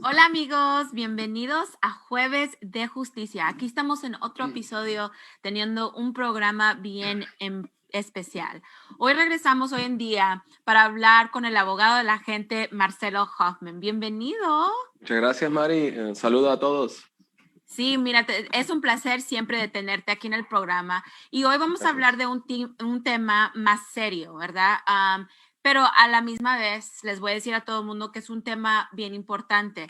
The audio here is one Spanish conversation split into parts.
Hola amigos, bienvenidos a Jueves de Justicia. Aquí estamos en otro episodio teniendo un programa bien especial. Hoy regresamos hoy en día para hablar con el abogado de la gente Marcelo Hoffman. Bienvenido. Muchas gracias, Mari. Saludo a todos. Sí, mira, es un placer siempre de tenerte aquí en el programa y hoy vamos a hablar Gracias. de un tema más serio, ¿verdad? Pero a la misma vez les voy a decir a todo el mundo que es un tema bien importante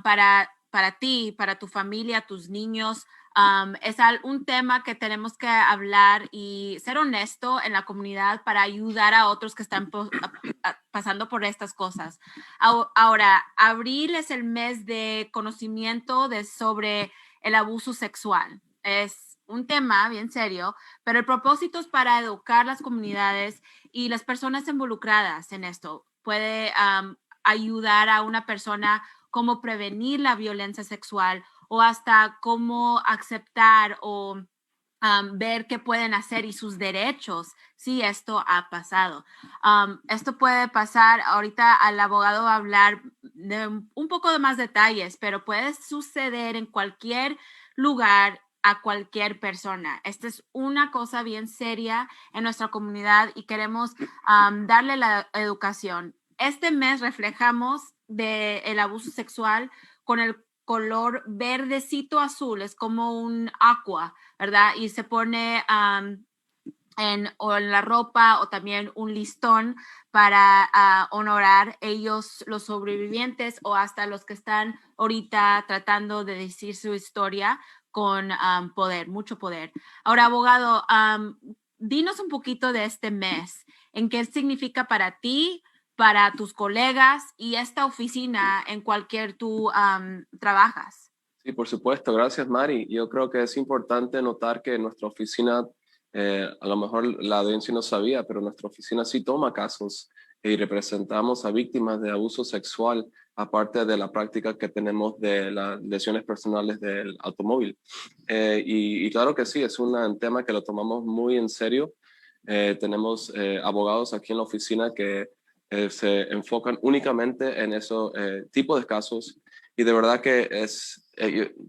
para ti, para tu familia, tus niños. Es un tema que tenemos que hablar y ser honesto en la comunidad para ayudar a otros que están pasando por estas cosas. Ahora, abril es el mes de conocimiento sobre el abuso sexual. Es un tema bien serio, pero el propósito es para educar las comunidades y las personas involucradas en esto. Puede ayudar a una persona cómo prevenir la violencia sexual o hasta cómo aceptar o ver qué pueden hacer y sus derechos si esto ha pasado. Esto puede pasar, ahorita al abogado va a hablar de un poco de más detalles, pero puede suceder en cualquier lugar a cualquier persona. Esta es una cosa bien seria en nuestra comunidad y queremos darle la educación. Este mes reflejamos el abuso sexual con el color verdecito azul, es como un aqua, ¿verdad? Y se pone o en la ropa o también un listón para honorar ellos, los sobrevivientes o hasta los que están ahorita tratando de decir su historia con poder, mucho poder. Ahora, abogado, dinos un poquito de este mes, en qué significa para ti, para tus colegas y esta oficina en cualquier tú trabajas. Sí, por supuesto. Gracias, Mari. Yo creo que es importante notar que nuestra oficina, a lo mejor la audiencia no sabía, pero nuestra oficina sí toma casos y representamos a víctimas de abuso sexual, aparte de la práctica que tenemos de las lesiones personales del automóvil. Y claro que sí, es un tema que lo tomamos muy en serio. Tenemos abogados aquí en la oficina que se enfocan únicamente en ese tipo de casos y de verdad que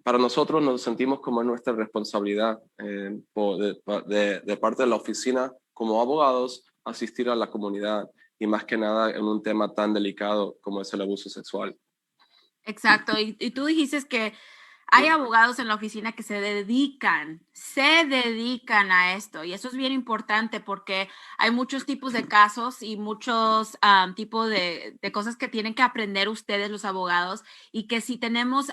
para nosotros nos sentimos como nuestra responsabilidad de parte de la oficina como abogados asistir a la comunidad y más que nada en un tema tan delicado como es el abuso sexual. Exacto. Y tú dijiste que hay abogados en la oficina que se dedican a esto. Y eso es bien importante porque hay muchos tipos de casos y muchos tipos de cosas que tienen que aprender ustedes, los abogados. Y que si tenemos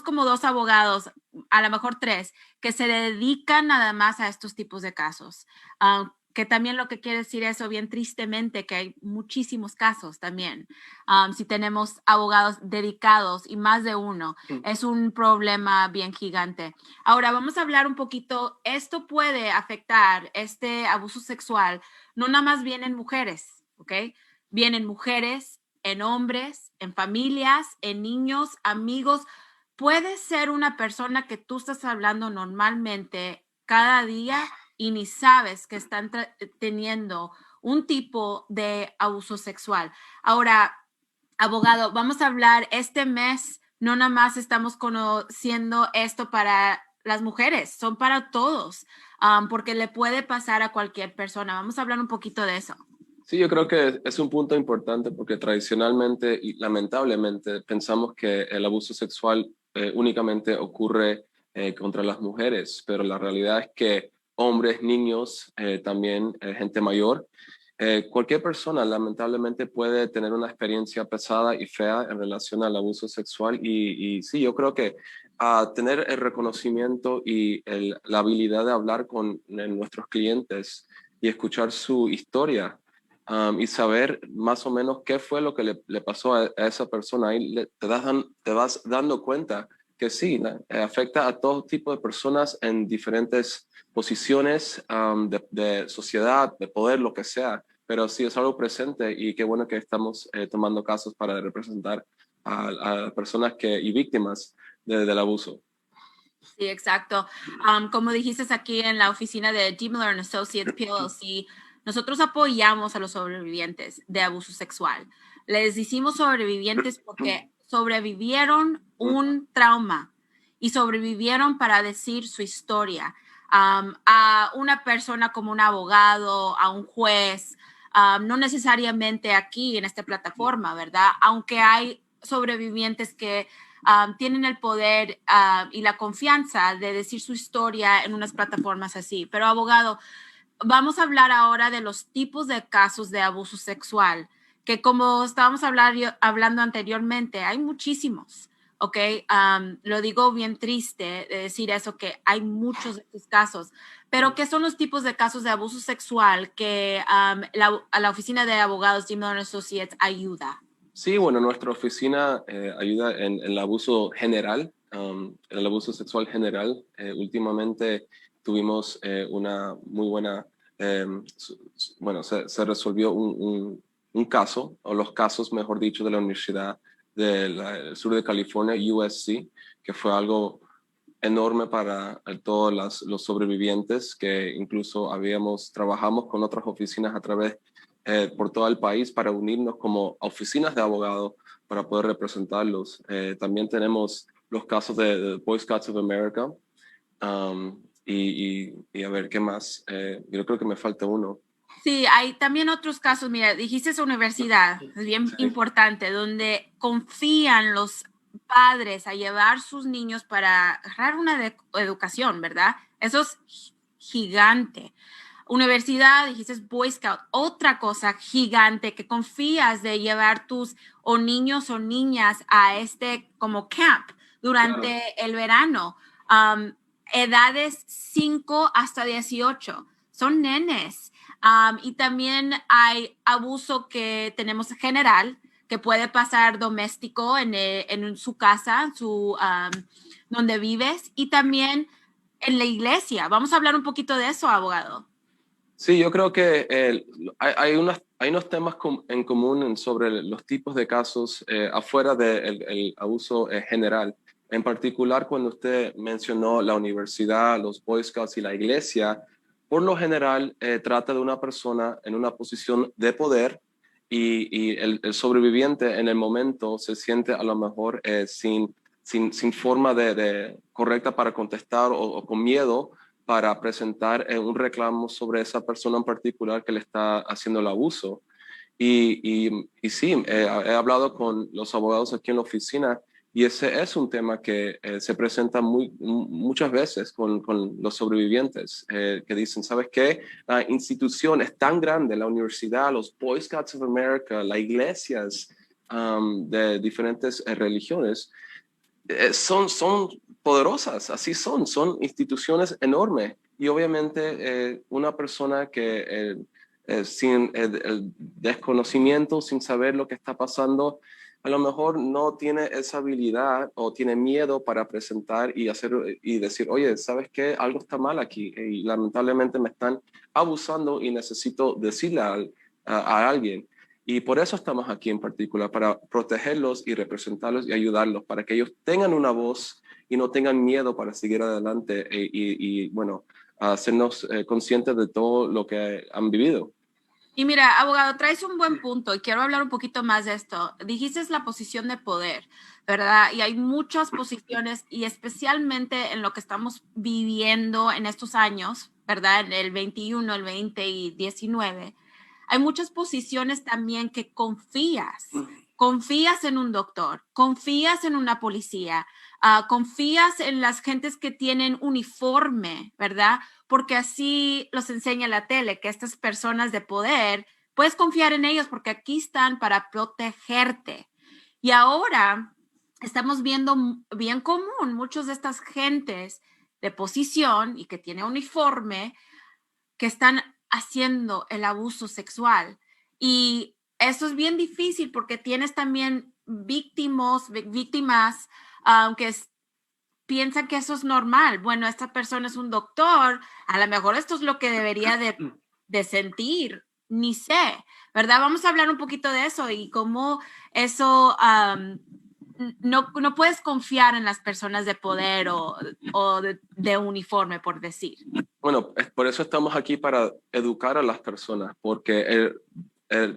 como dos abogados, a lo mejor tres, que se dedican nada más a estos tipos de casos. Que también lo que quiere decir eso bien tristemente, que hay muchísimos casos también. Si tenemos abogados dedicados y más de uno, es un problema bien gigante. Ahora vamos a hablar un poquito, esto puede afectar este abuso sexual, no nada más bien en mujeres, ¿ok? Bien en mujeres, en hombres, en familias, en niños, amigos. Puede ser una persona que tú estás hablando normalmente cada día y ni sabes que están teniendo un tipo de abuso sexual. Ahora, abogado, vamos a hablar este mes, no nada más estamos conociendo esto para las mujeres, son para todos, porque le puede pasar a cualquier persona. Vamos a hablar un poquito de eso. Sí, yo creo que es un punto importante porque tradicionalmente y lamentablemente pensamos que el abuso sexual únicamente ocurre contra las mujeres, pero la realidad es que hombres, niños, también gente mayor, cualquier persona lamentablemente puede tener una experiencia pesada y fea en relación al abuso sexual y sí, yo creo que tener el reconocimiento y la habilidad de hablar con nuestros clientes y escuchar su historia y saber más o menos qué fue lo que le pasó a esa persona. Ahí te vas dando cuenta que sí, ¿no? Afecta a todo tipo de personas en diferentes posiciones de sociedad, de poder, lo que sea, pero sí es algo presente y qué bueno que estamos tomando casos para representar a personas y víctimas del abuso. Sí, exacto. Como dijiste aquí en la oficina de D. Miller Associates PLC, nosotros apoyamos a los sobrevivientes de abuso sexual. Les decimos sobrevivientes porque sobrevivieron un trauma y sobrevivieron para decir su historia. A una persona como un abogado, a un juez, no necesariamente aquí en esta plataforma, ¿verdad? Aunque hay sobrevivientes que tienen el poder y la confianza de decir su historia en unas plataformas así. Pero abogado, vamos a hablar ahora de los tipos de casos de abuso sexual, que como estábamos hablando anteriormente, hay muchísimos. ¿Ok? Lo digo bien triste de decir eso, que hay muchos de estos casos, pero ¿qué son los tipos de casos de abuso sexual que a la oficina de abogados Jim Miller Associates ayuda? Sí, bueno, nuestra oficina ayuda en el abuso general, el abuso sexual general. Últimamente tuvimos una muy buena, bueno, se resolvió un caso, o los casos, mejor dicho, de la Universidad del Sur de California, USC, que fue algo enorme para todos los sobrevivientes, que incluso trabajamos con otras oficinas a través por todo el país para unirnos como oficinas de abogados para poder representarlos. También tenemos los casos de Boy Scouts of America, y a ver, ¿qué más? Yo creo que me falta uno. Sí, hay también otros casos, mira, dijiste esa universidad, es bien Sí. importante, donde confían los padres a llevar sus niños para agarrar una educación, ¿verdad? Eso es gigante. Universidad, dijiste Boy Scout, otra cosa gigante que confías de llevar tus o niños o niñas a este como camp durante el verano. Edades 5 hasta 18, son nenes. Y también hay abuso que tenemos general, que puede pasar doméstico en su casa, donde vives, y también en la iglesia. Vamos a hablar un poquito de eso, abogado. Sí, yo creo que hay unos temas en común sobre los tipos de casos afuera del abuso general. En particular, cuando usted mencionó la universidad, los Boy Scouts y la iglesia, por lo general trata de una persona en una posición de poder y el sobreviviente en el momento se siente a lo mejor sin forma correcta para contestar o con miedo para presentar un reclamo sobre esa persona en particular que le está haciendo el abuso. Y sí, he hablado con los abogados aquí en la oficina y ese es un tema que se presenta muchas veces con los sobrevivientes que dicen, ¿sabes qué? La institución es tan grande, la universidad, los Boy Scouts of America, las iglesias de diferentes religiones, son poderosas, así son instituciones enormes. Y obviamente una persona que sin el desconocimiento, sin saber lo que está pasando, a lo mejor no tiene esa habilidad o tiene miedo para presentar y decir, oye, ¿sabes qué? Algo está mal aquí y lamentablemente me están abusando y necesito decirle a alguien. Y por eso estamos aquí en particular, para protegerlos y representarlos y ayudarlos, para que ellos tengan una voz y no tengan miedo para seguir adelante bueno, hacernos conscientes de todo lo que han vivido. Y mira, abogado, traes un buen punto y quiero hablar un poquito más de esto. Dijiste la posición de poder, ¿verdad? Y hay muchas posiciones y especialmente en lo que estamos viviendo en estos años, ¿verdad? En el 21, el 20 y 19. Hay muchas posiciones también que confías en un doctor, confías en una policía, confías en las gentes que tienen uniforme, ¿verdad? Porque así los enseña la tele, que estas personas de poder, puedes confiar en ellos porque aquí están para protegerte. Y ahora estamos viendo bien común muchos de estas gentes de posición y que tiene uniforme que están haciendo el abuso sexual. Y eso es bien difícil porque tienes también víctimas, aunque piensan que eso es normal. Bueno, esta persona es un doctor, a lo mejor esto es lo que debería de sentir, ni sé, ¿verdad? Vamos a hablar un poquito de eso y cómo eso no puedes confiar en las personas de poder o de uniforme, por decir. Bueno, por eso estamos aquí para educar a las personas, porque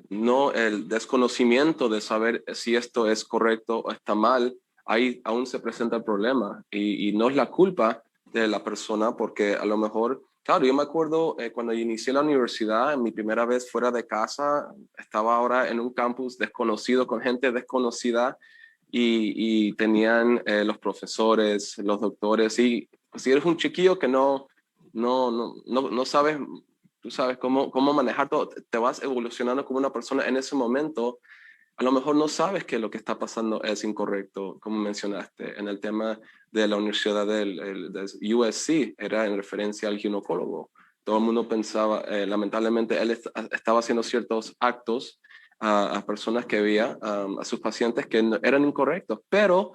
no el desconocimiento de saber si esto es correcto o está mal, ahí aún se presenta el problema y no es la culpa de la persona porque a lo mejor, claro, yo me acuerdo cuando inicié la universidad, mi primera vez fuera de casa, estaba ahora en un campus desconocido con gente desconocida y tenían los profesores, los doctores y si eres un chiquillo que no sabes, tú sabes cómo manejar todo, te vas evolucionando como una persona en ese momento, a lo mejor no sabes que lo que está pasando es incorrecto, como mencionaste, en el tema de la universidad del USC, era en referencia al ginecólogo. Todo el mundo pensaba, lamentablemente, él estaba haciendo ciertos actos a personas que veía, a sus pacientes que eran incorrectos, pero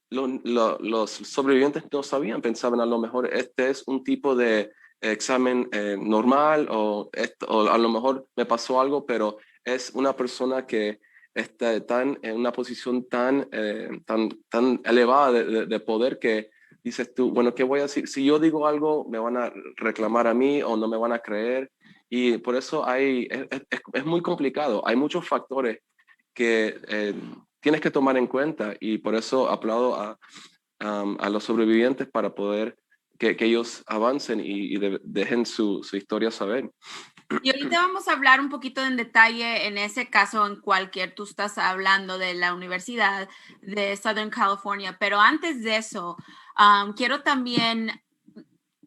los sobrevivientes no sabían, pensaban a lo mejor este es un tipo de examen normal o a lo mejor me pasó algo, pero es una persona que está en una posición tan elevada de poder que dices tú, bueno, ¿qué voy a decir? Si yo digo algo, me van a reclamar a mí o no me van a creer. Y por eso es muy complicado. Hay muchos factores que tienes que tomar en cuenta y por eso aplaudo a los sobrevivientes para poder que ellos avancen y dejen su historia saber. Y ahorita vamos a hablar un poquito en detalle en ese caso, en cualquier, tú estás hablando de la Universidad de Southern California, pero antes de eso, quiero también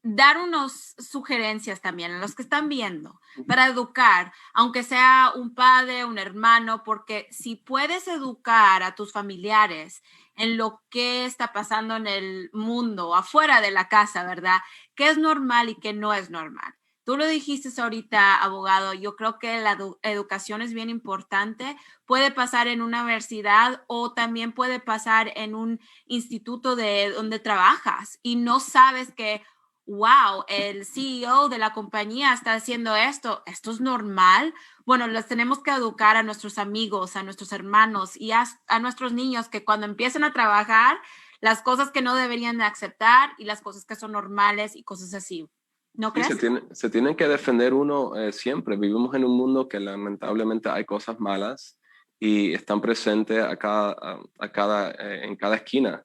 dar unas sugerencias también a los que están viendo para educar, aunque sea un padre, un hermano, porque si puedes educar a tus familiares en lo que está pasando en el mundo, afuera de la casa, ¿verdad? ¿Qué es normal y qué no es normal? Tú lo dijiste ahorita, abogado, yo creo que la educación es bien importante. Puede pasar en una universidad o también puede pasar en un instituto de donde trabajas y no sabes que wow, el CEO de la compañía está haciendo esto es normal. Bueno, les tenemos que educar a nuestros amigos, a nuestros hermanos y a nuestros niños que cuando empiecen a trabajar, las cosas que no deberían de aceptar y las cosas que son normales y cosas así. ¿No Sí, crees? se tienen que defender uno siempre. Vivimos en un mundo que lamentablemente hay cosas malas y están presentes en cada esquina.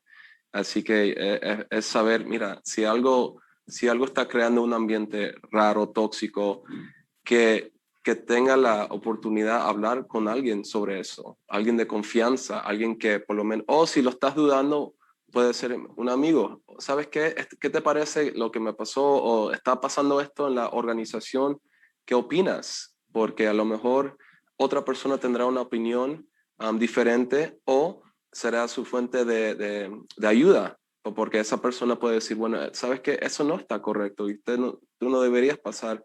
Así que es saber, mira, si algo está creando un ambiente raro, tóxico, que tenga la oportunidad de hablar con alguien sobre eso, alguien de confianza, alguien que por lo menos, o si lo estás dudando, puede ser un amigo. ¿Sabes qué? ¿Qué te parece lo que me pasó o está pasando esto en la organización? ¿Qué opinas? Porque a lo mejor otra persona tendrá una opinión diferente o será su fuente de ayuda. O porque esa persona puede decir, bueno, sabes que eso no está correcto y tú no deberías pasar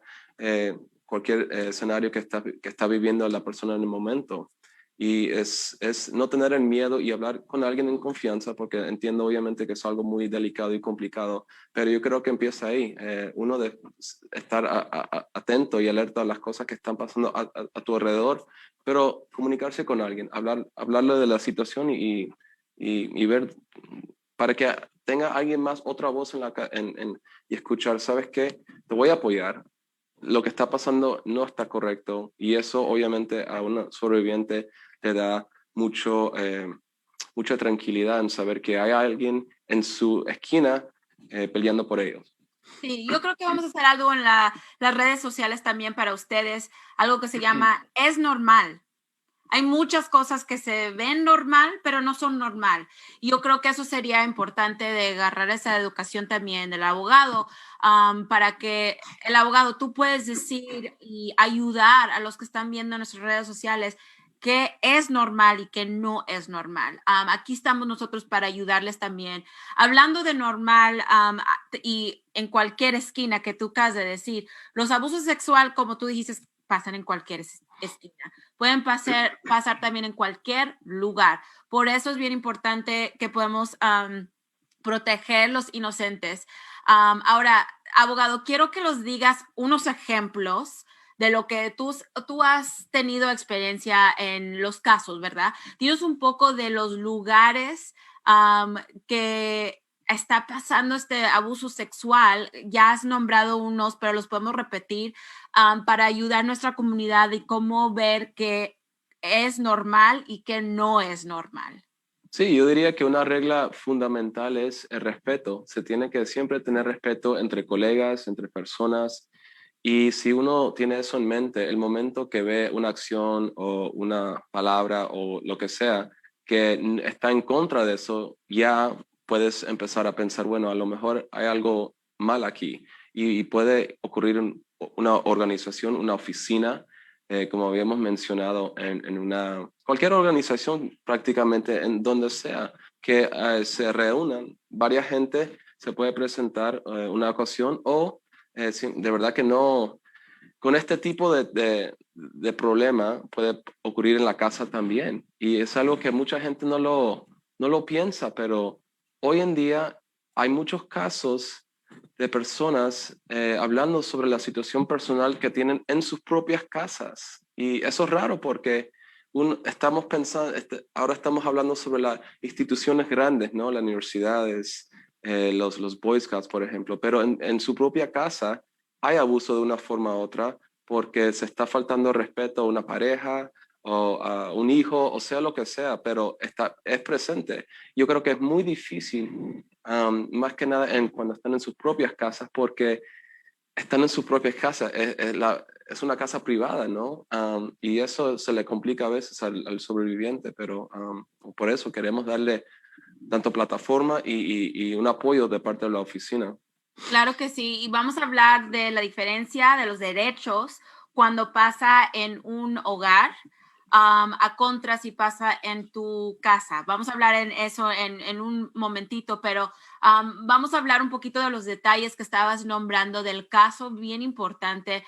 cualquier escenario que está viviendo la persona en el momento. Y es no tener el miedo y hablar con alguien en confianza, porque entiendo obviamente que es algo muy delicado y complicado, pero yo creo que empieza ahí. Uno de estar atento y alerta a las cosas que están pasando a tu alrededor, pero comunicarse con alguien, hablarle de la situación y ver para que tenga alguien más otra voz y escuchar, ¿sabes qué? Te voy a apoyar, lo que está pasando no está correcto y eso obviamente a una sobreviviente le da mucha tranquilidad en saber que hay alguien en su esquina peleando por ellos. Sí, yo creo que vamos a hacer algo en las redes sociales también para ustedes, algo que se llama Es Normal. Hay muchas cosas que se ven normal, pero no son normal. Y yo creo que eso sería importante de agarrar esa educación también del abogado, para que el abogado, tú puedes decir y ayudar a los que están viendo en nuestras redes sociales qué es normal y qué no es normal. Aquí estamos nosotros para ayudarles también. Hablando de normal y en cualquier esquina que tú acabas de decir, los abusos sexuales, como tú dijiste, pasan en cualquier esquina. Pueden pasar también en cualquier lugar. Por eso es bien importante que podamos proteger los inocentes. Ahora, abogado, quiero que los digas unos ejemplos de lo que tú has tenido experiencia en los casos, ¿verdad? Dinos un poco de los lugares que está pasando este abuso sexual. Ya has nombrado unos, pero los podemos repetir para ayudar a nuestra comunidad y cómo ver que es normal y que no es normal. Sí, yo diría que una regla fundamental es el respeto. Se tiene que siempre tener respeto entre colegas, entre personas. Y si uno tiene eso en mente, el momento que ve una acción o una palabra o lo que sea que está en contra de eso, ya puedes empezar a pensar, bueno, a lo mejor hay algo mal aquí y puede ocurrir una organización, una oficina, como habíamos mencionado, en una, cualquier organización prácticamente, en donde sea que se reúnan varias gente, se puede presentar una ocasión o de verdad que no, con este tipo de problema puede ocurrir en la casa también. Y es algo que mucha gente no lo piensa, pero hoy en día hay muchos casos de personas hablando sobre la situación personal que tienen en sus propias casas. Y eso es raro porque estamos pensando, ahora estamos hablando sobre las instituciones grandes, ¿no? Las universidades, los Boy Scouts, por ejemplo, pero en su propia casa hay abuso de una forma u otra porque se está faltando respeto a una pareja o a un hijo, o sea lo que sea, pero es presente. Yo creo que es muy difícil, más que nada cuando están en sus propias casas, porque están en sus propias casas, es una casa privada, ¿no? Y eso se le complica a veces al sobreviviente, pero por eso queremos darle tanto plataforma y un apoyo de parte de la oficina. Claro que sí, y vamos a hablar de la diferencia de los derechos cuando pasa en un hogar a contra si pasa en tu casa. Vamos a hablar en eso en un momentito, pero vamos a hablar un poquito de los detalles que estabas nombrando del caso, bien importante.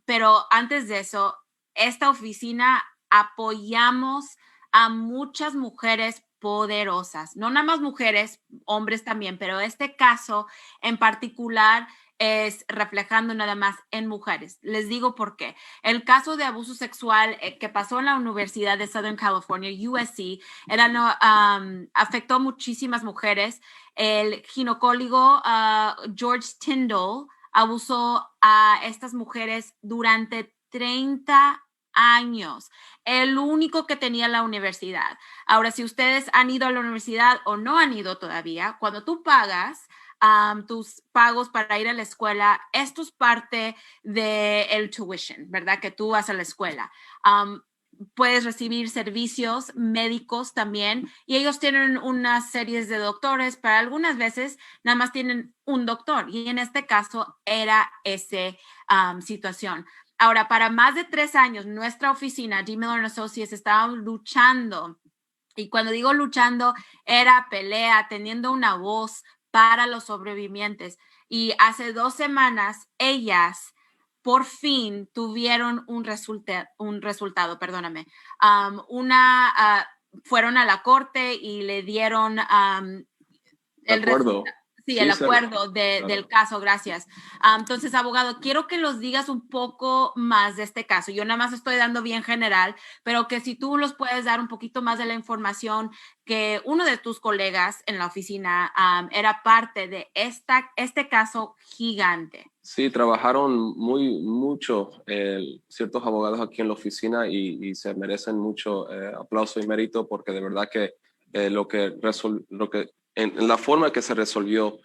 Pero antes de eso, esta oficina apoyamos a muchas mujeres poderosas, no nada más mujeres, hombres también, pero este caso en particular es reflejando nada más en mujeres. Les digo por qué. El caso de abuso sexual que pasó en la Universidad de Southern California, USC, afectó a muchísimas mujeres. El ginecólogo George Tyndall abusó a estas mujeres durante 30 años, el único que tenía la universidad. Ahora, si ustedes han ido a la universidad o no han ido todavía, cuando tú pagas tus pagos para ir a la escuela, esto es parte del tuition, ¿verdad? Que tú vas a la escuela. Puedes recibir servicios médicos también y ellos tienen unas series de doctores, pero algunas veces nada más tienen un doctor y en este caso era esa situación. Ahora, para más de 3 años, nuestra oficina, G. Miller Associates, estábamos luchando. Y cuando digo luchando, era pelea, teniendo una voz para los sobrevivientes. Y hace 2 semanas, ellas por fin tuvieron un resultado, perdóname. Fueron a la corte y le dieron De el acuerdo. resultado. Sí, el Sí, acuerdo del claro. caso, gracias. Entonces, abogado, quiero que los digas un poco más de este caso. Yo nada más estoy dando bien general, pero que si tú los puedes dar un poquito más de la información que uno de tus colegas en la oficina era parte de este caso gigante. Sí, trabajaron mucho ciertos abogados aquí en la oficina y se merecen mucho aplauso y mérito porque de verdad que lo que en la forma que se resolvió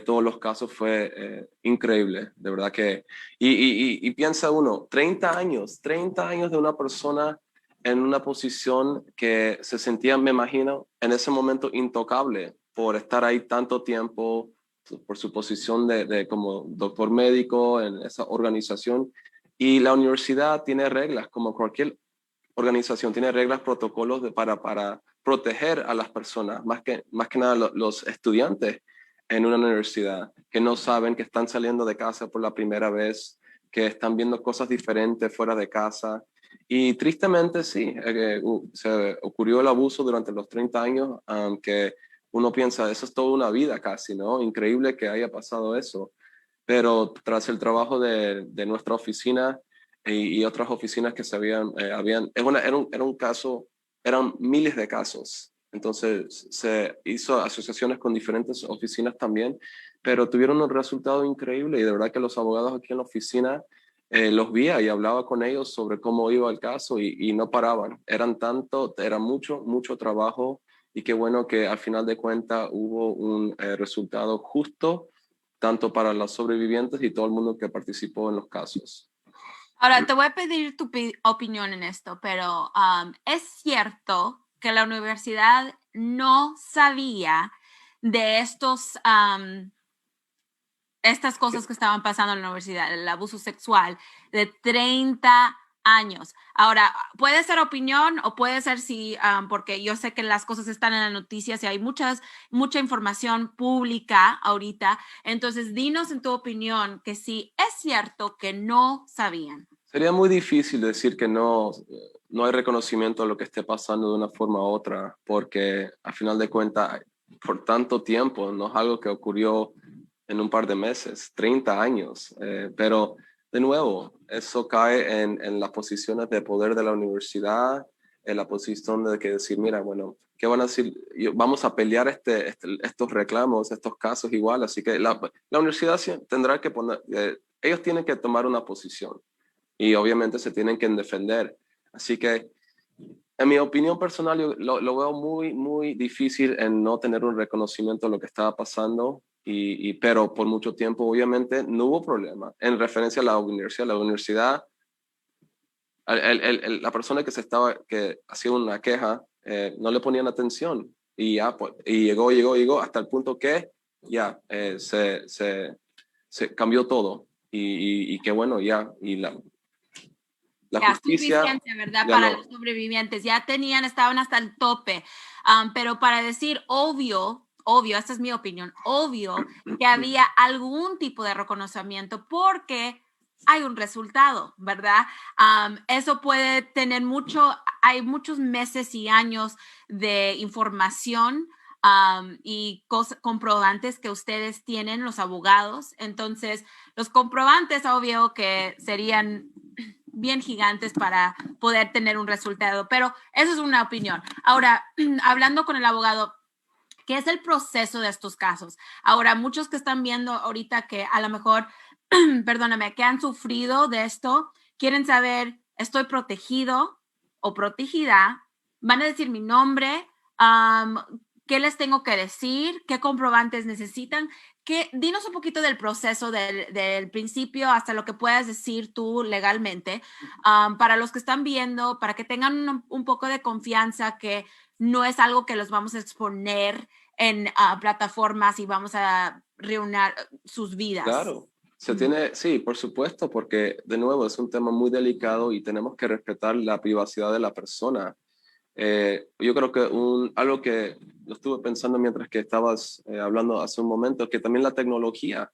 todos los casos fue increíble, de verdad que y piensa uno, 30 años de una persona en una posición que se sentía, me imagino, en ese momento intocable por estar ahí tanto tiempo por su posición como doctor médico en esa organización. Y la universidad tiene reglas, como cualquier organización, tiene reglas, protocolos para proteger a las personas, más que nada los estudiantes en una universidad que no saben, que están saliendo de casa por la primera vez, que están viendo cosas diferentes fuera de casa. Y tristemente sí, se ocurrió el abuso durante los 30 años, que uno piensa, eso es toda una vida casi, ¿no? Increíble que haya pasado eso. Pero tras el trabajo de nuestra oficina y otras oficinas que se habían, era un caso, eran miles de casos Entonces se hizo asociaciones con diferentes oficinas también, pero tuvieron un resultado increíble y de verdad que los abogados aquí en la oficina los veía y hablaba con ellos sobre cómo iba el caso y no paraban. Era mucho trabajo y qué bueno que al final de cuentas hubo un resultado justo tanto para los sobrevivientes y todo el mundo que participó en los casos. Ahora, te voy a pedir tu opinión en esto, pero ¿es cierto que la universidad no sabía de estas cosas que estaban pasando en la universidad, el abuso sexual de 30 años? Ahora, puede ser opinión o puede ser sí, porque yo sé que las cosas están en las noticias y hay mucha información pública ahorita. Entonces, dinos en tu opinión que sí es cierto que no sabían. Sería muy difícil decir que no hay reconocimiento de lo que esté pasando de una forma u otra, porque al final de cuentas, por tanto tiempo, no es algo que ocurrió en un par de meses, 30 años. Pero de nuevo, eso cae en las posiciones de poder de la universidad, en la posición de que decir, mira, bueno, ¿qué van a decir? Vamos a pelear estos reclamos, estos casos igual, así que la universidad tendrá que poner, ellos tienen que tomar una posición y obviamente se tienen que defender. Así que, en mi opinión personal, yo lo veo muy difícil en no tener un reconocimiento de lo que estaba pasando, pero por mucho tiempo, obviamente, no hubo problema. En referencia a la universidad, la persona que hacía una queja, no le ponían atención. Y ya, pues, y llegó hasta el punto que ya se cambió todo. Y qué bueno, ya. Y la Ya, justicia suficiente, ¿verdad? ya Para no. los sobrevivientes. Ya estaban hasta el tope. Pero para decir obvio, esta es mi opinión, obvio que había algún tipo de reconocimiento porque hay un resultado, ¿verdad? Eso puede tener hay muchos meses y años de información y comprobantes que ustedes tienen, los abogados. Entonces, los comprobantes, obvio que serían bien gigantes para poder tener un resultado, pero eso es una opinión. Ahora, hablando con el abogado, ¿qué es el proceso de estos casos? Ahora, muchos que están viendo ahorita que a lo mejor, perdóname, que han sufrido de esto, quieren saber, ¿estoy protegido o protegida? Van a decir mi nombre, ¿qué les tengo que decir? ¿Qué comprobantes necesitan? Dinos un poquito del proceso del principio hasta lo que puedas decir tú legalmente, para los que están viendo, para que tengan un poco de confianza que no es algo que los vamos a exponer en plataformas y vamos a reunir sus vidas. Claro, sí, por supuesto, porque de nuevo es un tema muy delicado y tenemos que respetar la privacidad de la persona. Yo creo que algo que lo estuve pensando mientras que estabas hablando hace un momento, que también la tecnología.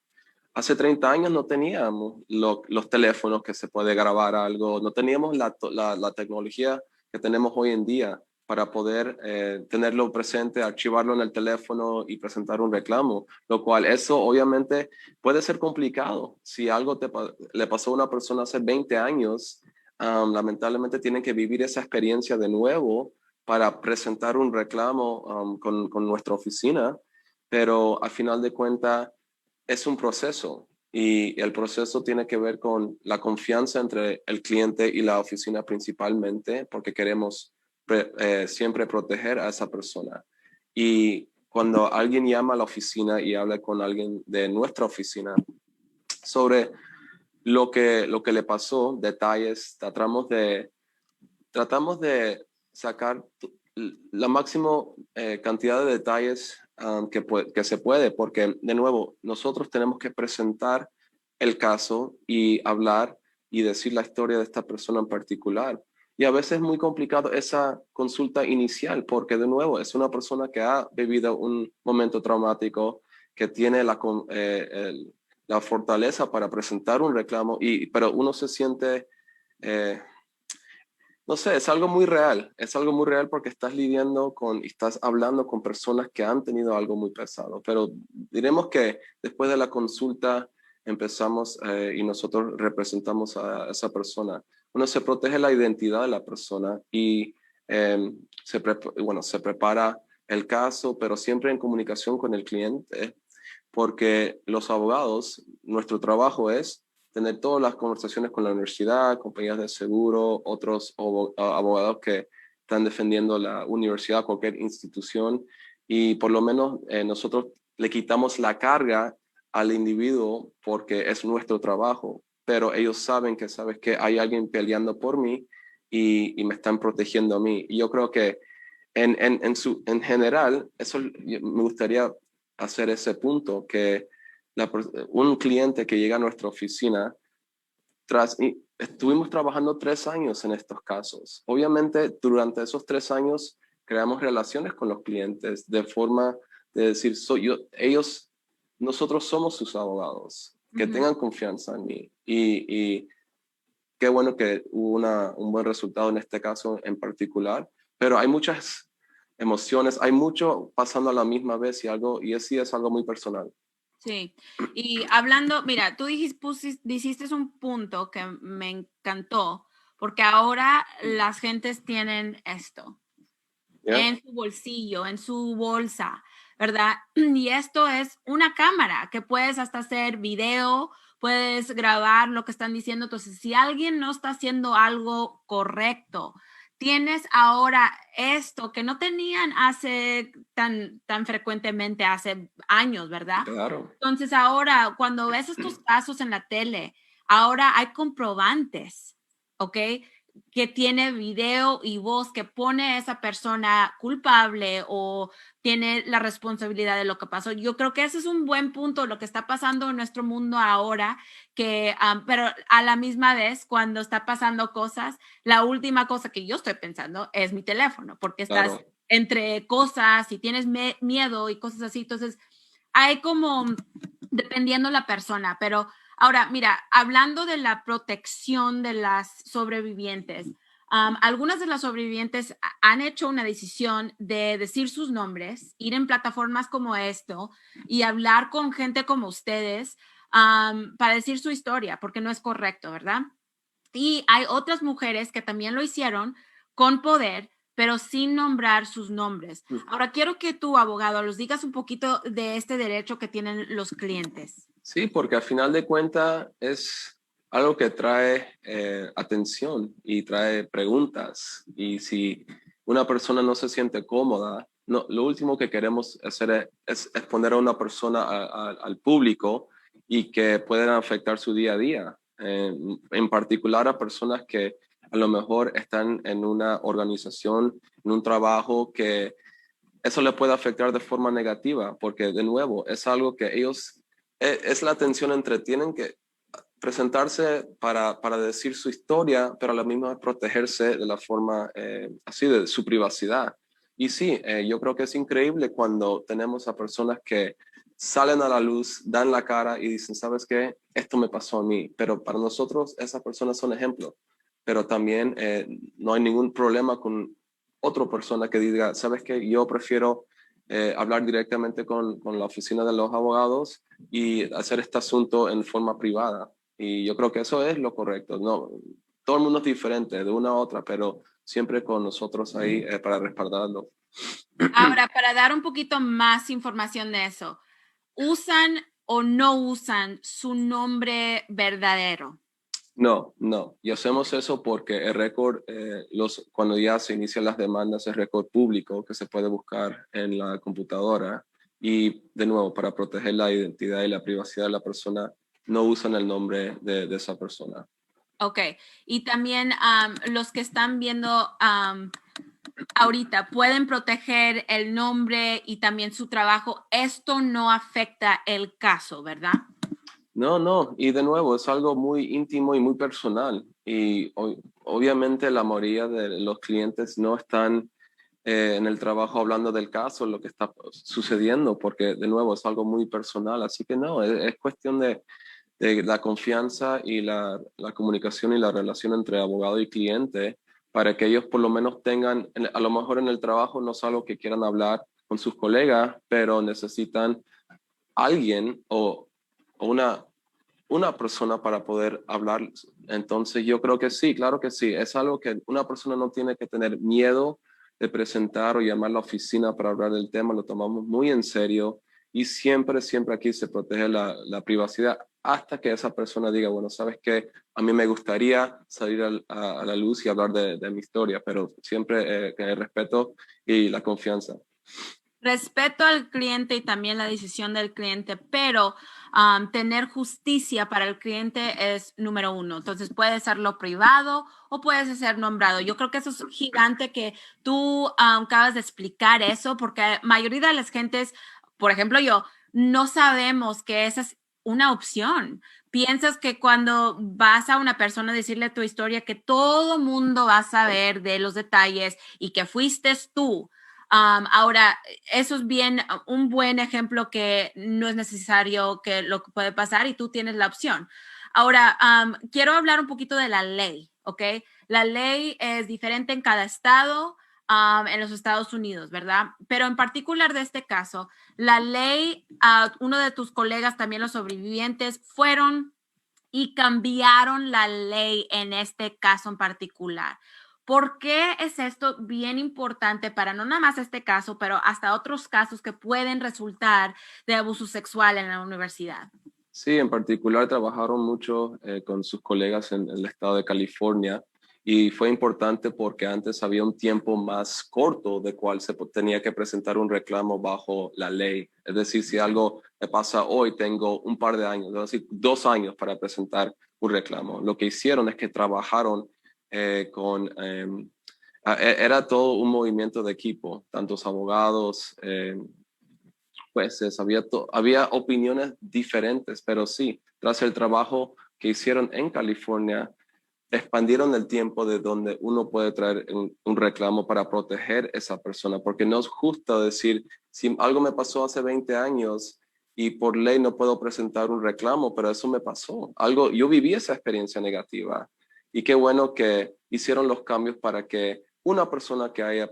Hace 30 años no teníamos los teléfonos que se puede grabar algo, no teníamos la tecnología que tenemos hoy en día para poder tenerlo presente, archivarlo en el teléfono y presentar un reclamo, lo cual eso obviamente puede ser complicado. Si algo le pasó a una persona hace 20 años, lamentablemente tienen que vivir esa experiencia de nuevo para presentar un reclamo con nuestra oficina, pero al final de cuentas es un proceso y el proceso tiene que ver con la confianza entre el cliente y la oficina principalmente, porque queremos siempre proteger a esa persona. Y cuando alguien llama a la oficina y habla con alguien de nuestra oficina sobre lo que le pasó, detalles, tratamos de sacar la máxima cantidad de detalles que se puede, porque de nuevo, nosotros tenemos que presentar el caso y hablar y decir la historia de esta persona en particular. Y a veces es muy complicado esa consulta inicial, porque de nuevo es una persona que ha vivido un momento traumático, que tiene la fortaleza para presentar un reclamo, pero uno se siente... no sé, es algo muy real porque estás lidiando y estás hablando con personas que han tenido algo muy pesado, pero diremos que después de la consulta empezamos y nosotros representamos a esa persona. Uno se protege la identidad de la persona y se prepara el caso, pero siempre en comunicación con el cliente, porque los abogados, nuestro trabajo es tener todas las conversaciones con la universidad, compañías de seguro, otros abogados que están defendiendo la universidad, cualquier institución, y por lo menos nosotros le quitamos la carga al individuo porque es nuestro trabajo, pero ellos saben que, sabes que hay alguien peleando por mí y me están protegiendo a mí. Y yo creo que en general, eso me gustaría hacer ese punto, que un cliente que llega a nuestra oficina, y estuvimos trabajando 3 años en estos casos. Obviamente, durante esos 3 años, creamos relaciones con los clientes de forma de decir, nosotros somos sus abogados, que tengan confianza en mí. Y qué bueno que hubo un buen resultado en este caso en particular, pero hay muchas emociones, hay mucho pasando a la misma vez y sí es algo muy personal. Sí, y hablando, mira, tú dijiste un punto que me encantó, porque ahora las gentes tienen esto ¿Ya? en su bolsillo, en su bolsa, ¿verdad? Y esto es una cámara que puedes hasta hacer video, puedes grabar lo que están diciendo. Entonces, si alguien no está haciendo algo correcto, tienes ahora esto que no tenían hace tan frecuentemente, hace años, ¿verdad? Claro, Entonces, ahora cuando ves estos casos en la tele, ahora hay comprobantes, ¿ok? Que tiene video y voz que pone a esa persona culpable o tiene la responsabilidad de lo que pasó. Yo creo que ese es un buen punto, lo que está pasando en nuestro mundo ahora, pero a la misma vez, cuando está pasando cosas, la última cosa que yo estoy pensando es mi teléfono, porque estás claro. entre cosas y tienes miedo y cosas así. Entonces, hay como, dependiendo la persona, pero ahora, mira, hablando de la protección de las sobrevivientes, algunas de las sobrevivientes han hecho una decisión de decir sus nombres, ir en plataformas como esto y hablar con gente como ustedes para decir su historia, porque no es correcto, ¿verdad? Y hay otras mujeres que también lo hicieron con poder, pero sin nombrar sus nombres. Ahora, quiero que tú, abogado, los digas un poquito de este derecho que tienen los clientes. Sí, porque al final de cuentas es algo que trae atención y trae preguntas. Y si una persona no se siente cómoda, no, lo último que queremos hacer es exponer a una persona al público y que puedan afectar su día a día. En particular a personas que a lo mejor están en una organización, en un trabajo que eso le puede afectar de forma negativa, porque de nuevo es algo que ellos, es la tensión entre tienen que presentarse para decir su historia, pero a la misma vez protegerse de la forma así de su privacidad. Y sí, yo creo que es increíble cuando tenemos a personas que salen a la luz, dan la cara y dicen, ¿sabes qué? Esto me pasó a mí, pero para nosotros esas personas son ejemplos, pero también no hay ningún problema con otra persona que diga, ¿sabes qué? Yo prefiero hablar directamente con la oficina de los abogados y hacer este asunto en forma privada. Y yo creo que eso es lo correcto. No, todo el mundo es diferente de una a otra, pero siempre con nosotros ahí para respaldarlo. Ahora, para dar un poquito más información de eso, ¿usan o no usan su nombre verdadero? No, no. Y hacemos eso porque el récord, cuando ya se inician las demandas, es récord público que se puede buscar en la computadora. Y de nuevo, para proteger la identidad y la privacidad de la persona, no usan el nombre de esa persona. Ok, y también los que están viendo ahorita pueden proteger el nombre y también su trabajo. Esto no afecta el caso, ¿verdad? No, no, y de nuevo es algo muy íntimo y muy personal. Y obviamente la mayoría de los clientes no están en el trabajo hablando del caso, lo que está sucediendo, porque de nuevo es algo muy personal. Así que no, es cuestión de la confianza y la comunicación y la relación entre abogado y cliente para que ellos por lo menos tengan, a lo mejor en el trabajo no es algo que quieran hablar con sus colegas, pero necesitan alguien o una persona para poder hablar. Entonces yo creo que sí, claro que sí. Es algo que una persona no tiene que tener miedo de presentar o llamar a la oficina para hablar del tema, lo tomamos muy en serio y siempre, siempre aquí se protege la privacidad hasta que esa persona diga, bueno, ¿sabes qué? A mí me gustaría salir a la luz y hablar de mi historia, pero siempre con el respeto y la confianza. Respeto al cliente y también la decisión del cliente, pero tener justicia para el cliente es número uno. Entonces puede ser lo privado o puede ser nombrado. Yo creo que eso es gigante que tú acabas de explicar eso, porque la mayoría de las gentes, por ejemplo yo, no sabemos que esa es una opción. Piensas que cuando vas a una persona a decirle tu historia, que todo mundo va a saber de los detalles y que fuiste tú. Ahora, eso es bien un buen ejemplo que no es necesario que lo que puede pasar y tú tienes la opción. Ahora, quiero hablar un poquito de la ley, ¿ok? La ley es diferente en cada estado, en los Estados Unidos, ¿verdad? Pero en particular de este caso, la ley, uno de tus colegas, también los sobrevivientes, fueron y cambiaron la ley en este caso en particular. ¿Por qué es esto bien importante para no nada más este caso, pero hasta otros casos que pueden resultar de abuso sexual en la universidad? Sí, en particular trabajaron mucho con sus colegas en el estado de California y fue importante porque antes había un tiempo más corto de cual se tenía que presentar un reclamo bajo la ley. Es decir, si algo me pasa hoy, tengo un par de años, es decir, 2 años para presentar un reclamo. Lo que hicieron es que trabajaron era todo un movimiento de equipo, tantos abogados, jueces, había opiniones diferentes, pero sí, tras el trabajo que hicieron en California, expandieron el tiempo de donde uno puede traer un reclamo para proteger a esa persona, porque no es justo decir, si algo me pasó hace 20 años y por ley no puedo presentar un reclamo, pero eso me pasó. Yo viví esa experiencia negativa y qué bueno que hicieron los cambios para que una persona que haya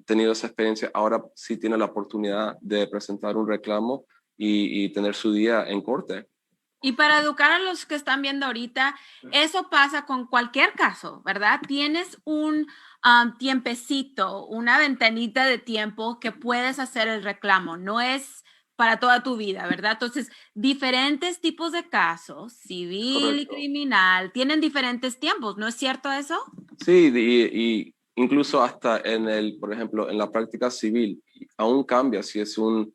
tenido esa experiencia ahora sí tiene la oportunidad de presentar un reclamo y tener su día en corte. Y para educar a los que están viendo ahorita, eso pasa con cualquier caso, ¿verdad? Tienes un tiempecito, una ventanita de tiempo que puedes hacer el reclamo. No es para toda tu vida, ¿verdad? Entonces, diferentes tipos de casos, civil y Correcto. criminal, tienen diferentes tiempos, ¿no es cierto eso? Sí, y incluso hasta por ejemplo, en la práctica civil, aún cambia si es un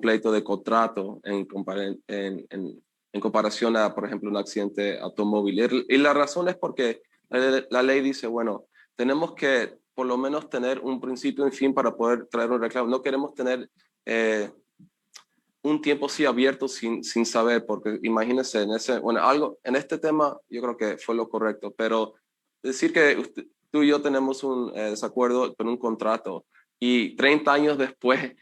pleito de contrato en comparación a, por ejemplo, un accidente automóvil. Y la razón es porque la ley dice, bueno, tenemos que por lo menos tener un principio y un fin para poder traer un reclamo. No queremos tener un tiempo sí abierto sin saber, porque imagínense en este tema yo creo que fue lo correcto, pero decir que tú y yo tenemos un desacuerdo con un contrato y 30 años después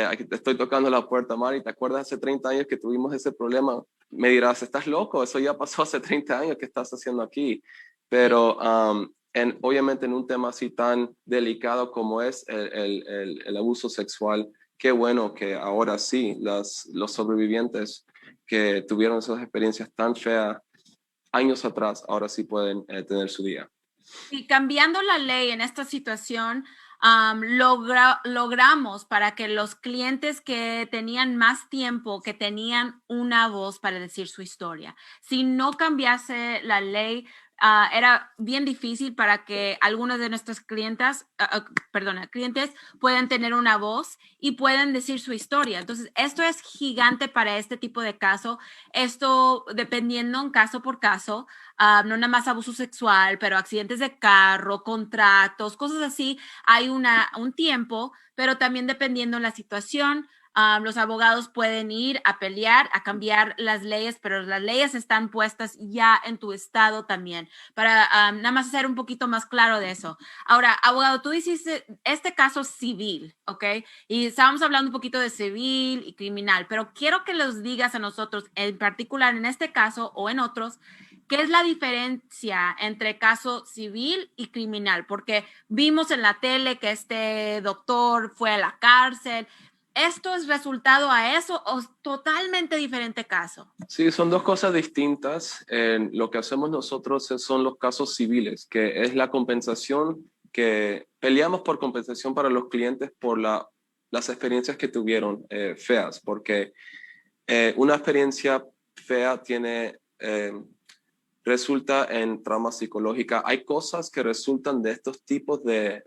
aquí te estoy tocando la puerta, Mari, ¿te acuerdas hace 30 años que tuvimos ese problema? Me dirás, ¿estás loco? Eso ya pasó hace 30 años, ¿qué estás haciendo aquí? Pero obviamente en un tema así tan delicado como es el abuso sexual, qué bueno que ahora sí los sobrevivientes que tuvieron esas experiencias tan feas años atrás, ahora sí pueden tener su día. Y cambiando la ley en esta situación, logramos para que los clientes que tenían más tiempo, que tenían una voz para decir su historia. Si no cambiase la ley, era bien difícil para que algunos de nuestras clientes puedan tener una voz y puedan decir su historia. Entonces, esto es gigante para este tipo de caso. Esto dependiendo en caso por caso. No nada más abuso sexual, pero accidentes de carro, contratos, cosas así, hay un tiempo, pero también dependiendo de la situación, los abogados pueden ir a pelear, a cambiar las leyes, pero las leyes están puestas ya en tu estado también, para nada más hacer un poquito más claro de eso. Ahora, abogado, tú hiciste este caso civil, ¿ok? Y estábamos hablando un poquito de civil y criminal, pero quiero que los digas a nosotros, en particular en este caso o en otros, ¿qué es la diferencia entre caso civil y criminal? Porque vimos en la tele que este doctor fue a la cárcel. ¿Esto es resultado a eso o es totalmente diferente caso? Sí, son dos cosas distintas. Lo que hacemos nosotros son los casos civiles, que es la compensación que peleamos por compensación para los clientes por las experiencias que tuvieron feas, porque una experiencia fea resulta en trauma psicológica. Hay cosas que resultan de estos tipos de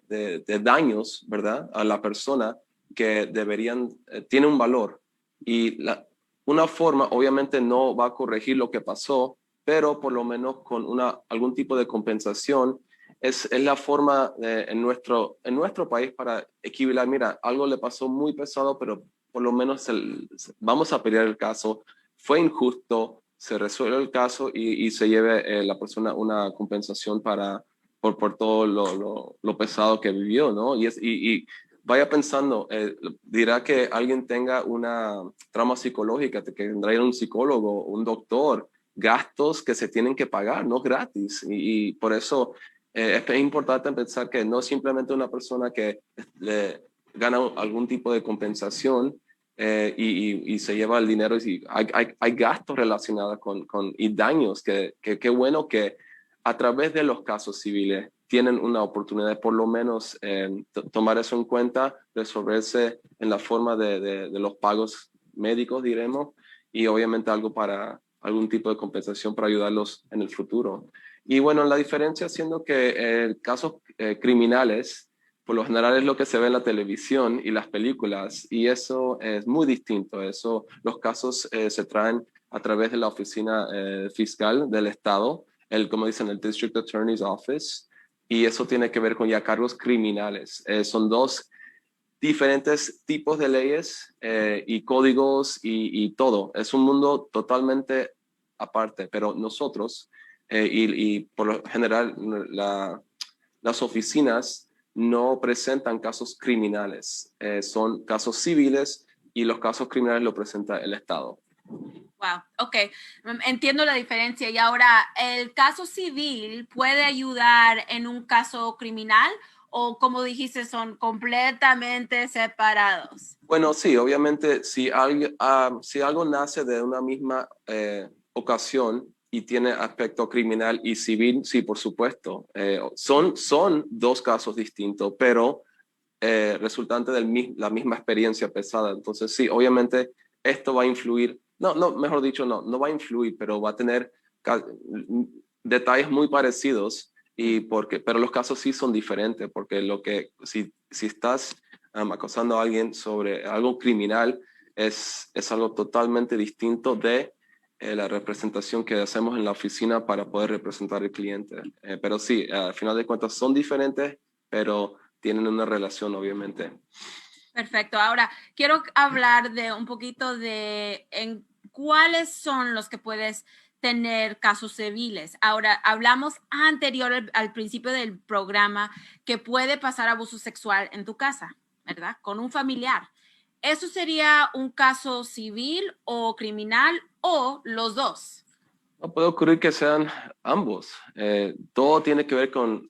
daños, ¿verdad? A la persona que tiene un valor. Y una forma, obviamente, no va a corregir lo que pasó, pero por lo menos con algún tipo de compensación, es la forma en nuestro país para equivalent. Mira, algo le pasó muy pesado, pero por lo menos vamos a pelear el caso. Fue injusto, se resuelve el caso y se lleve la persona una compensación por todo lo pesado que vivió, ¿no? Y vaya pensando, dirá que alguien tenga una trauma psicológica, que tendrá un psicólogo, un doctor, gastos que se tienen que pagar, no gratis. Y por eso es importante pensar que no simplemente una persona que le gana algún tipo de compensación y se lleva el dinero. Y hay gastos relacionados y daños que qué bueno que a través de los casos civiles tienen una oportunidad de por lo menos tomar eso en cuenta, resolverse en la forma de los pagos médicos, diremos, y obviamente algo para algún tipo de compensación para ayudarlos en el futuro. Y bueno, la diferencia siendo que casos criminales, por lo general es lo que se ve en la televisión y las películas, y eso es muy distinto. Los casos se traen a través de la oficina fiscal del estado, como dicen, el District Attorney's Office, y eso tiene que ver con ya cargos criminales. Son dos diferentes tipos de leyes y códigos y todo. Es un mundo totalmente aparte, pero nosotros, y por lo general, las oficinas no presentan casos criminales, son casos civiles y los casos criminales lo presenta el Estado. Wow, ok, entiendo la diferencia. Y ahora, ¿el caso civil puede ayudar en un caso criminal o, como dijiste, son completamente separados? Bueno, sí, obviamente, si algo nace de una misma ocasión y tiene aspecto criminal y civil, sí, por supuesto. Son dos casos distintos, pero resultante de la misma experiencia pesada. Entonces, sí, obviamente esto va a influir, no, mejor dicho, no va a influir, pero va a tener detalles muy parecidos, pero los casos sí son diferentes, porque si estás acosando a alguien sobre algo criminal, es algo totalmente distinto de la representación que hacemos en la oficina para poder representar al cliente. Pero sí, al final de cuentas son diferentes, pero tienen una relación, obviamente. Perfecto. Ahora, quiero hablar de un poquito de en cuáles son los que puedes tener casos civiles. Ahora, hablamos al principio del programa que puede pasar abuso sexual en tu casa, ¿verdad? Con un familiar. ¿Eso sería un caso civil o criminal o los dos? No puede ocurrir que sean ambos. Todo tiene que ver con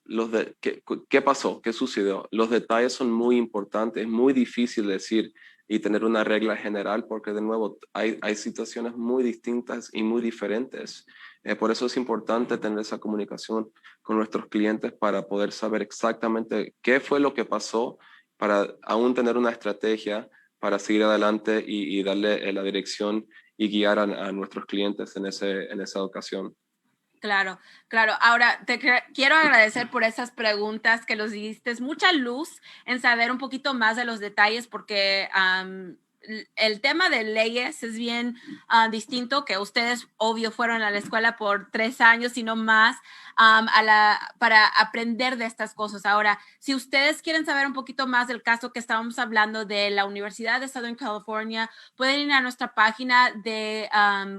qué pasó, qué sucedió. Los detalles son muy importantes, es muy difícil decir y tener una regla general porque de nuevo hay situaciones muy distintas y muy diferentes. Por eso es importante tener esa comunicación con nuestros clientes para poder saber exactamente qué fue lo que pasó, para aún tener una estrategia para seguir adelante y darle la dirección y guiar a nuestros clientes en esa ocasión. Claro, claro. Ahora, quiero agradecer por esas preguntas que los diste. Mucha luz en saber un poquito más de los detalles porque el tema de leyes es bien distinto, que ustedes, obvio, fueron a la escuela por 3 años y no más para aprender de estas cosas. Ahora, si ustedes quieren saber un poquito más del caso que estábamos hablando de la Universidad de Southern California, pueden ir a nuestra página de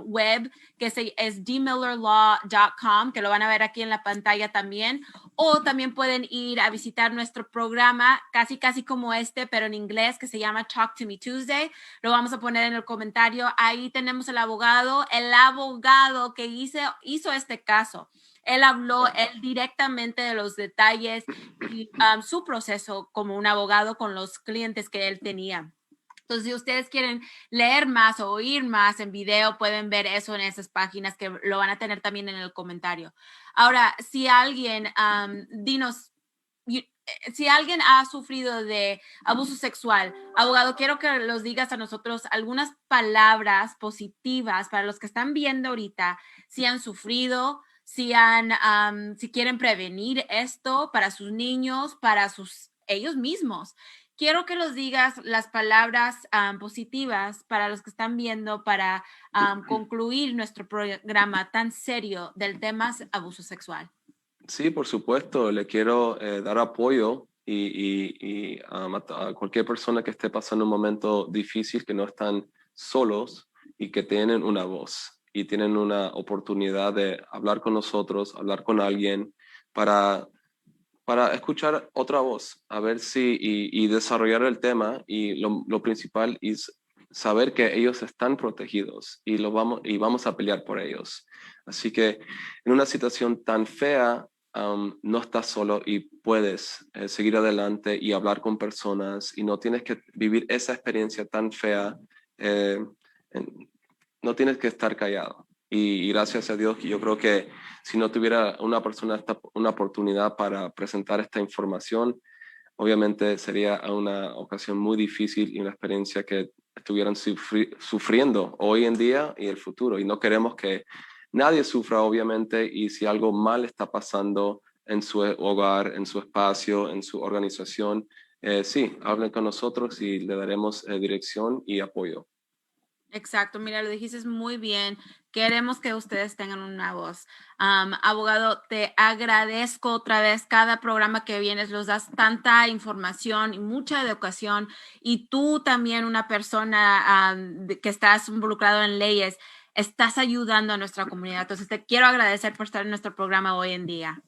web que es dmillerlaw.com, que lo van a ver aquí en la pantalla también, o también pueden ir a visitar nuestro programa, casi como este, pero en inglés, que se llama Talk to Me Tuesday. Lo vamos a poner en el comentario. Ahí tenemos el abogado que hizo este caso. Él habló directamente de los detalles y su proceso como un abogado con los clientes que él tenía. Entonces, si ustedes quieren leer más o oír más en video, pueden ver eso en esas páginas que lo van a tener también en el comentario. Ahora, si alguien, dinos, si alguien ha sufrido de abuso sexual, abogado, quiero que los digas a nosotros algunas palabras positivas para los que están viendo ahorita, si han sufrido, si quieren prevenir esto para sus niños, para ellos mismos. Quiero que los digas las palabras positivas para los que están viendo para concluir nuestro programa tan serio del tema abuso sexual. Sí, por supuesto, le quiero dar apoyo y a cualquier persona que esté pasando un momento difícil, que no están solos y que tienen una voz y tienen una oportunidad de hablar con nosotros, hablar con alguien para, para escuchar otra voz, a ver si y desarrollar el tema y lo principal es saber que ellos están protegidos y vamos a pelear por ellos. Así que en una situación tan fea, no estás solo y puedes seguir adelante y hablar con personas y no tienes que vivir esa experiencia tan fea, eh, no tienes que estar callado. Y gracias a Dios, yo creo que si no tuviera una persona una oportunidad para presentar esta información, obviamente sería una ocasión muy difícil y una experiencia que estuvieran sufriendo hoy en día y el futuro. Y no queremos que nadie sufra, obviamente, y si algo mal está pasando en su hogar, en su espacio, en su organización, sí, hablen con nosotros y le daremos dirección y apoyo. Exacto, mira, lo dijiste muy bien. Queremos que ustedes tengan una voz. Abogado, te agradezco otra vez cada programa que vienes, los das tanta información y mucha educación. Y tú también, una persona que estás involucrado en leyes, estás ayudando a nuestra comunidad. Entonces, te quiero agradecer por estar en nuestro programa hoy en día.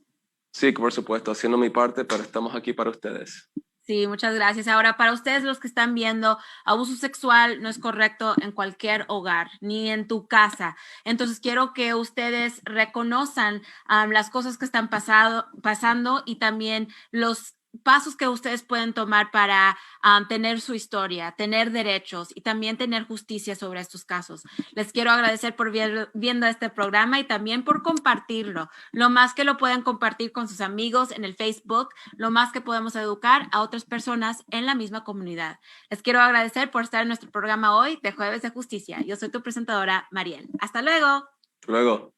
Sí, por supuesto, haciendo mi parte, pero estamos aquí para ustedes. Sí, muchas gracias. Ahora, para ustedes los que están viendo, abuso sexual no es correcto en cualquier hogar, ni en tu casa. Entonces, quiero que ustedes reconozcan las cosas que están pasando y también los pasos que ustedes pueden tomar para tener su historia, tener derechos y también tener justicia sobre estos casos. Les quiero agradecer por viendo este programa y también por compartirlo. Lo más que lo pueden compartir con sus amigos en el Facebook, lo más que podemos educar a otras personas en la misma comunidad. Les quiero agradecer por estar en nuestro programa hoy de Jueves de Justicia. Yo soy tu presentadora, Mariel. Hasta luego. Luego.